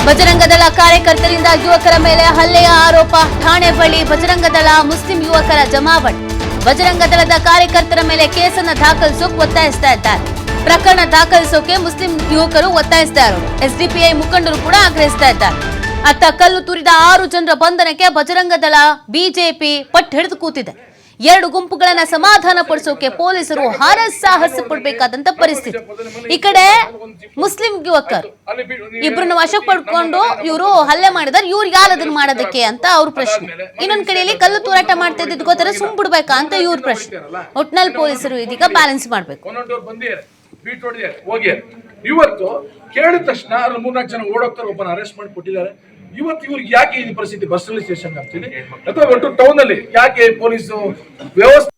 ಬಜರಂಗದಳ ಕಾರ್ಯಕರ್ತರಿಂದ ಯುವಕರ ಮೇಲೆ ಹಲ್ಲೆಯ ಆರೋಪ. ಠಾಣೆ ಬಳಿ ಬಜರಂಗದಳ ಮುಸ್ಲಿಂ ಯುವಕರ ಜಮಾವಣೆ. ಬಜರಂಗದಳದ ಕಾರ್ಯಕರ್ತರ ಮೇಲೆ ಕೇಸನ್ನು ದಾಖಲಿಸೋಕೆ ಒತ್ತಾಯಿಸ್ತಾ ಇದ್ದಾರೆ. ಪ್ರಕರಣ ದಾಖಲಿಸೋಕೆ ಮುಸ್ಲಿಂ ಯುವಕರು ಒತ್ತಾಯಿಸ್ತಾ ಇರೋರು. ಎಸ್ಡಿಪಿಐ ಮುಖಂಡರು ಕೂಡ ಆಗ್ರಹಿಸ್ತಾ ಇದ್ದಾರೆ. ಅತ್ತ ಕಲ್ಲು ತೂರಿದ 6 ಜನರ ಬಂಧನಕ್ಕೆ ಬಜರಂಗದಳ ಬಿಜೆಪಿ ಪಟ್ಟು ಹಿಡಿದು ಕೂತಿದೆ. 2 ಗುಂಪುಗಳನ್ನ ಸಮಾಧಾನ ಪಡಿಸೋಕೆ ಪೊಲೀಸರು ಹರಸಾಹಸ ಪಡಬೇಕಾದಂತ ಪರಿಸ್ಥಿತಿ. ಈ ಕಡೆ ಮುಸ್ಲಿಂ ಯುವಕರು ಇಬ್ಬರನ್ನ ವಶಕ್ಕೆ ಪಡ್ಕೊಂಡು ಇವರು ಹಲ್ಲೆ ಮಾಡಿದಾರೆ, ಇವ್ರು ಯಾರು ಅದನ್ನ ಮಾಡೋದಕ್ಕೆ ಅಂತ ಅವ್ರ ಪ್ರಶ್ನೆ. ಇನ್ನೊಂದ್ ಕಡೆಯಲ್ಲಿ ಕಲ್ಲು ತೂರಾಟ ಮಾಡ್ತಾ ಇದ್ದಿದ್ ಗೊತ್ತರ ಸುಮ್ಬಿಡ್ಬೇಕಾ ಅಂತ ಇವ್ರ ಪ್ರಶ್ನೆ. ಒಟ್ನಲ್ಲಿ ಪೊಲೀಸರು ಇದೀಗ ಬ್ಯಾಲೆನ್ಸ್ ಮಾಡ್ಬೇಕು. ಇವತ್ತು ಕೇಳಿದ ತಕ್ಷಣ 3-4 ಜನ ಓಡೋಗ್ತಾರೆ, ಒಬ್ಬನ ಅರೆಸ್ಟ್ ಮಾಡಿ ಕೊಟ್ಟಿದ್ದಾರೆ. ಇವತ್ತು ಇವ್ರಿಗೆ ಯಾಕೆ ಈ ಪರಿಸ್ಥಿತಿ ಬಸ್ ಸ್ಟೇಷನ್ ಆಗ್ತಿದೆ ಅಥವಾ ಒಟ್ಟು ಟೌನ್ ಅಲ್ಲಿ ಯಾಕೆ ಪೊಲೀಸ್ ವ್ಯವಸ್ಥೆ?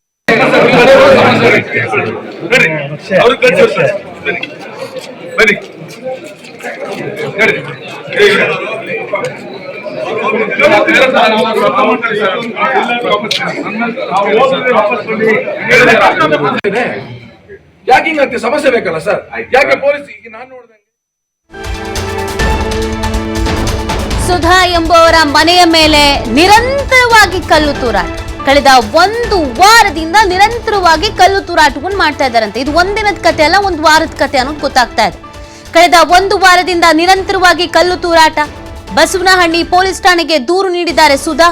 ಯಾಕೆ ಹಿಂಗಾಗ್ತದೆ? ಸಮಸ್ಯೆ ಬೇಕಲ್ಲ ಸರ್, ಯಾಕೆ ಪೊಲೀಸ್? ಈಗ ನಾನು ನೋಡಿದಂಗೆ ಸುಧಾ ಎಂಬುವರ ಮನೆಯ ಮೇಲೆ ನಿರಂತರವಾಗಿ ಕಲ್ಲು ತೂರಾಟ. ಕಳೆದ 1 ವಾರದಿಂದ ನಿರಂತರವಾಗಿ ಕಲ್ಲು ತೂರಾಟವನ್ನು ಮಾಡ್ತಾ ಇದ್ದಾರಂತೆ. ಇದು ಒಂದಿನದ ಕತೆ ಅಲ್ಲ, 1 ವಾರದ ಕತೆ ಅನ್ನೋದು ಗೊತ್ತಾಗ್ತಾ ಇದೆ. ಕಳೆದ 1 ವಾರದಿಂದ ನಿರಂತರವಾಗಿ ಕಲ್ಲು ತೂರಾಟ. ಬಸವನಹಳ್ಳಿ ಪೊಲೀಸ್ ಠಾಣೆಗೆ ದೂರು ನೀಡಿದ್ದಾರೆ ಸುಧಾ.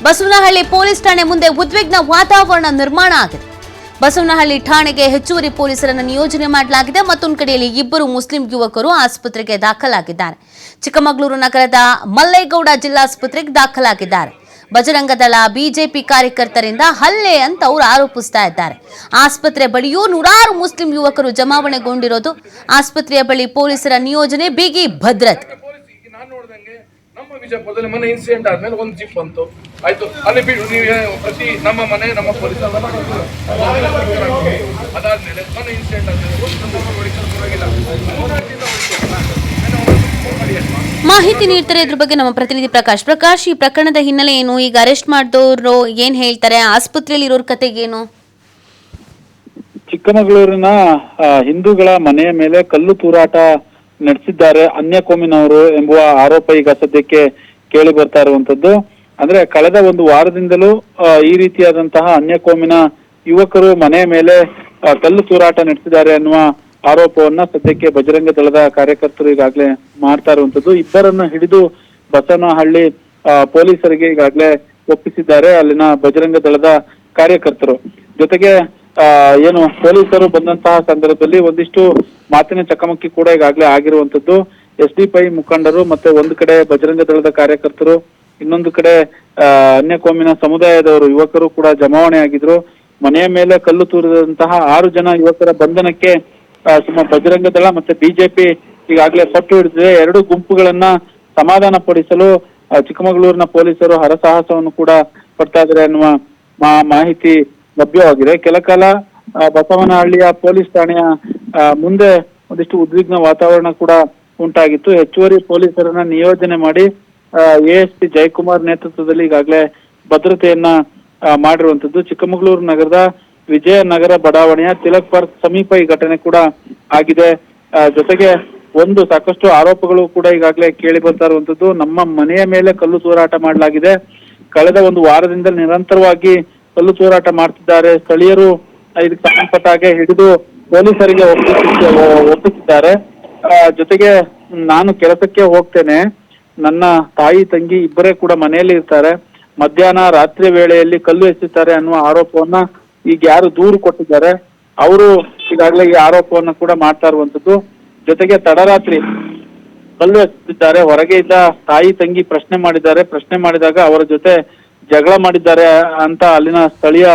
ಬಸವನಹಳ್ಳಿ ಪೊಲೀಸ್ ಠಾಣೆ ಮುಂದೆ ಉದ್ವಿಗ್ನ ವಾತಾವರಣ ನಿರ್ಮಾಣ ಆಗಿದೆ. ಬಸವನಹಳ್ಳಿ ಠಾಣೆಗೆ ಹೆಚ್ಚುವರಿ ಪೊಲೀಸರನ್ನು ನಿಯೋಜನೆ ಮಾಡಲಾಗಿದೆ. ಮತ್ತೊಂದು ಕಡೆಯಲ್ಲಿ 2 ಮುಸ್ಲಿಂ ಯುವಕರು ಆಸ್ಪತ್ರೆಗೆ ದಾಖಲಾಗಿದ್ದಾರೆ. ಚಿಕ್ಕಮಗಳೂರು ನಗರದ ಮಲ್ಲೇಗೌಡ ಜಿಲ್ಲಾಸ್ಪತ್ರೆಗೆ ದಾಖಲಾಗಿದ್ದಾರೆ. ಬಜರಂಗದಳ ಬಿಜೆಪಿ ಕಾರ್ಯಕರ್ತರಿಂದ ಹಲ್ಲೆ ಅಂತ ಅವರು ಆರೋಪಿಸ್ತಾ ಇದ್ದಾರೆ. ಆಸ್ಪತ್ರೆ ಬಳಿಯೂ 100 ಮುಸ್ಲಿಂ ಯುವಕರು ಜಮಾವಣೆಗೊಂಡಿರೋದು. ಆಸ್ಪತ್ರೆಯ ಬಳಿ ಪೊಲೀಸರ ನಿಯೋಜನೆ, ಬಿಗಿ ಭದ್ರತೆ. ನಮ್ಮ ವಿಜಯಪುರದಲ್ಲಿ ಮನೆ ಇನ್ಸಿಡೆಂಟ್ ಆದ್ಮೇಲೆ ಒಂದು ಜಿಪ್ ಬಂತು, ಆಯ್ತು, ಅಲ್ಲಿ ಬಿಡು ನೀವು ಪ್ರತಿ ನಮ್ಮ ಮನೆ ನಮ್ಮ ಪೊಲೀಸ್ ಅದಾದ್ಮೇಲೆ ಮನೆ ಇನ್ಸಿಡೆಂಟ್ ಮಾಹಿತಿ ನೀಡ್ತಾರೆ ಇದ್ರ ಬಗ್ಗೆ ನಮ್ಮ ಪ್ರತಿನಿಧಿ ಪ್ರಕಾಶ್. ಈ ಪ್ರಕರಣದ ಹಿನ್ನೆಲೆ ಏನು? ಈಗ ಅರೆಸ್ಟ್ ಮಾಡಿದವರು ಏನ್ ಹೇಳ್ತಾರೆ? ಆಸ್ಪತ್ರೆಯಲ್ಲಿ ಇರೋರ ಕತೆಗೇನು? ಚಿಕ್ಕಮಗಳೂರಿನ ಹಿಂದೂಗಳ ಮನೆಯ ಮೇಲೆ ಕಲ್ಲು ತೂರಾಟ ನಡೆಸಿದ್ದಾರೆ ಅನ್ಯ ಕೋಮಿನವರು ಎಂಬುವ ಆರೋಪ ಈಗ ಸದ್ಯಕ್ಕೆ ಕೇಳಿ ಬರ್ತಾ ಇರುವಂತದ್ದು. ಅಂದ್ರೆ ಕಳೆದ 1 ವಾರದಿಂದಲೂ ಈ ರೀತಿಯಾದಂತಹ ಅನ್ಯ ಕೋಮಿನ ಯುವಕರು ಮನೆಯ ಮೇಲೆ ಕಲ್ಲು ತೂರಾಟ ನಡೆಸಿದ್ದಾರೆ ಅನ್ನುವ ಆರೋಪವನ್ನ ಸದ್ಯಕ್ಕೆ ಬಜರಂಗ ದಳದ ಕಾರ್ಯಕರ್ತರು ಈಗಾಗಲೇ ಮಾಡ್ತಾ ಇರುವಂತದ್ದು. ಇಬ್ಬರನ್ನ ಹಿಡಿದು ಬಸವನಹಳ್ಳಿ ಪೊಲೀಸರಿಗೆ ಈಗಾಗಲೇ ಒಪ್ಪಿಸಿದ್ದಾರೆ ಅಲ್ಲಿನ ಬಜರಂಗ ದಳದ ಕಾರ್ಯಕರ್ತರು. ಜೊತೆಗೆ ಏನು ಪೊಲೀಸರು ಬಂದಂತಹ ಸಂದರ್ಭದಲ್ಲಿ ಒಂದಿಷ್ಟು ಮಾತಿನ ಚಕಮಕಿ ಕೂಡ ಈಗಾಗಲೇ ಆಗಿರುವಂತದ್ದು. ಎಸ್ಡಿಪಿಐ ಮುಖಂಡರು ಮತ್ತೆ ಒಂದು ಕಡೆ ಬಜರಂಗ ದಳದ ಕಾರ್ಯಕರ್ತರು, ಇನ್ನೊಂದು ಕಡೆ ಅನ್ಯ ಕೋಮಿನ ಸಮುದಾಯದವರು ಯುವಕರು ಕೂಡ ಜಮಾವಣೆ ಆಗಿದ್ರು. ಮನೆಯ ಮೇಲೆ ಕಲ್ಲು ತೂರಿದಂತಹ 6 ಜನ ಯುವಕರ ಬಂಧನಕ್ಕೆ ಬಜರಂಗ ದಳ ಮತ್ತೆ ಬಿಜೆಪಿ ಈಗಾಗಲೇ ಪಟ್ಟು ಹಿಡಿದಿದೆ. 2 ಗುಂಪುಗಳನ್ನ ಸಮಾಧಾನ ಪಡಿಸಲು ಚಿಕ್ಕಮಗಳೂರಿನ ಪೊಲೀಸರು ಹರಸಾಹಸವನ್ನು ಕೂಡ ಪಡ್ತಾ ಇದ್ದಾರೆ ಅನ್ನುವ ಮಾಹಿತಿ ಲಭ್ಯವಾಗಿದೆ. ಕೆಲ ಕಾಲ ಬಸವನಹಳ್ಳಿಯ ಪೊಲೀಸ್ ಠಾಣೆಯ ಮುಂದೆ ಒಂದಿಷ್ಟು ಉದ್ವಿಗ್ನ ವಾತಾವರಣ ಕೂಡ ಉಂಟಾಗಿತ್ತು. ಹೆಚ್ಚುವರಿ ಪೊಲೀಸರನ್ನ ನಿಯೋಜನೆ ಮಾಡಿ ASP ಜಯಕುಮಾರ್ ನೇತೃತ್ವದಲ್ಲಿ ಈಗಾಗಲೇ ಭದ್ರತೆಯನ್ನ ಮಾಡಿರುವಂತದ್ದು. ಚಿಕ್ಕಮಗಳೂರು ನಗರದ ವಿಜಯನಗರ ಬಡಾವಣೆಯ ತಿಲಕ್ ಪಾರ್ಕ್ ಸಮೀಪ ಈ ಘಟನೆ ಕೂಡ ಆಗಿದೆ. ಜೊತೆಗೆ ಸಾಕಷ್ಟು ಆರೋಪಗಳು ಕೂಡ ಈಗಾಗಲೇ ಕೇಳಿ ಬರ್ತಾ ಇರುವಂತದ್ದು. ನಮ್ಮ ಮನೆಯ ಮೇಲೆ ಕಲ್ಲು ತೂರಾಟ ಮಾಡಲಾಗಿದೆ, ಕಳೆದ 1 ವಾರದಿಂದ ನಿರಂತರವಾಗಿ ಕಲ್ಲು ತೂರಾಟ ಮಾಡ್ತಿದ್ದಾರೆ. ಸ್ಥಳೀಯರು ಇದಕ್ಕೆ ಸಂಬಂಧಪಟ್ಟ ಹಾಗೆ ಹಿಡಿದು ಪೊಲೀಸರಿಗೆ ಒಪ್ಪಿಸಿದ್ದಾರೆ. ಜೊತೆಗೆ ನಾನು ಕೆಲಸಕ್ಕೆ ಹೋಗ್ತೇನೆ, ನನ್ನ ತಾಯಿ ತಂಗಿ ಇಬ್ಬರೇ ಕೂಡ ಮನೆಯಲ್ಲಿ ಇರ್ತಾರೆ, ಮಧ್ಯಾಹ್ನ ರಾತ್ರಿ ವೇಳೆಯಲ್ಲಿ ಕಲ್ಲು ಎಸೆಯುತ್ತಾರೆ ಅನ್ನುವ ಆರೋಪವನ್ನ ಈಗ ಯಾರು ದೂರು ಕೊಟ್ಟಿದ್ದಾರೆ ಅವರು ಈಗಾಗಲೇ ಈ ಆರೋಪವನ್ನ ಕೂಡ ಮಾಡ್ತಾ ಇರುವಂತದ್ದು. ಜೊತೆಗೆ ತಡರಾತ್ರಿ ಕಲ್ಲು ಎಸೆದಿದ್ದಾರೆ, ಹೊರಗೆ ಇದ್ದ ತಾಯಿ ತಂಗಿ ಪ್ರಶ್ನೆ ಮಾಡಿದಾಗ ಅವರ ಜೊತೆ ಜಗಳ ಮಾಡಿದ್ದಾರೆ ಅಂತ ಅಲ್ಲಿನ ಸ್ಥಳೀಯ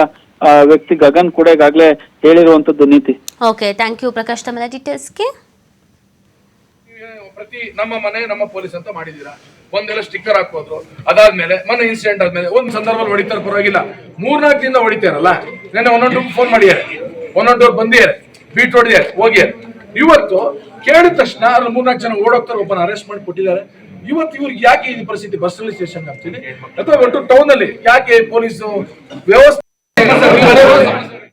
ವ್ಯಕ್ತಿ ಗಗನ್ ಕೂಡ ಈಗಾಗಲೇ ಹೇಳಿರುವಂತದ್ದು. ನೀತಿ. Okay, thank you Prakash. ತಮ್ಮ ಡೀಟೇಲ್ಸ್ಗೆ ಪ್ರತಿ ನಮ್ಮ ಮನೆ ನಮ್ಮ ಪೊಲೀಸ್ ಅಂತ ಮಾಡಿದೀರಾ, ಒಂದೆಲ್ಲ ಸ್ಟಿಕ್ಕರ್ ಹಾಕೋದ್ರು. ಅದಾದ್ಮೇಲೆ ಮನೆ ಇನ್ಸಿಡೆಂಟ್ ಆದ್ಮೇಲೆ ಒಂದು ಸಂದರ್ಭದಲ್ಲಿ ಹೊಡಿತಾರೆ, ಪರವಾಗಿಲ್ಲ. 3-4 ದಿನ ಹೊಡಿತಾರಲ್ಲ, ನೆನ್ನೆ 112 ಫೋನ್ ಮಾಡಿದ್ದಾರೆ, 112 ಬಂದಿದ್ದಾರೆ, ಬೀಟ್ ಹೊಡಿದ್ದಾರೆ, ಹೋಗಿದ್ದಾರೆ. ಇವತ್ತು ಕೇಳಿದ ತಕ್ಷಣ 3-4 ಜನ ಓಡೋಗ್ತಾರೆ, ಒಬ್ಬನ ಅರೆಸ್ಟ್ ಮಾಡಿ ಕೊಟ್ಟಿದ್ದಾರೆ. ಇವತ್ತು ಇವ್ರಿಗೆ ಯಾಕೆ ಈ ಪರಿಸ್ಥಿತಿ ಬಸ್ ಸ್ಟೇಷನ್ ಆಗ್ತಿದೆ ಅಥವಾ ಒಟ್ಟು ಟೌನ್ ಅಲ್ಲಿ ಯಾಕೆ ಪೊಲೀಸ್ ವ್ಯವಸ್ಥೆ?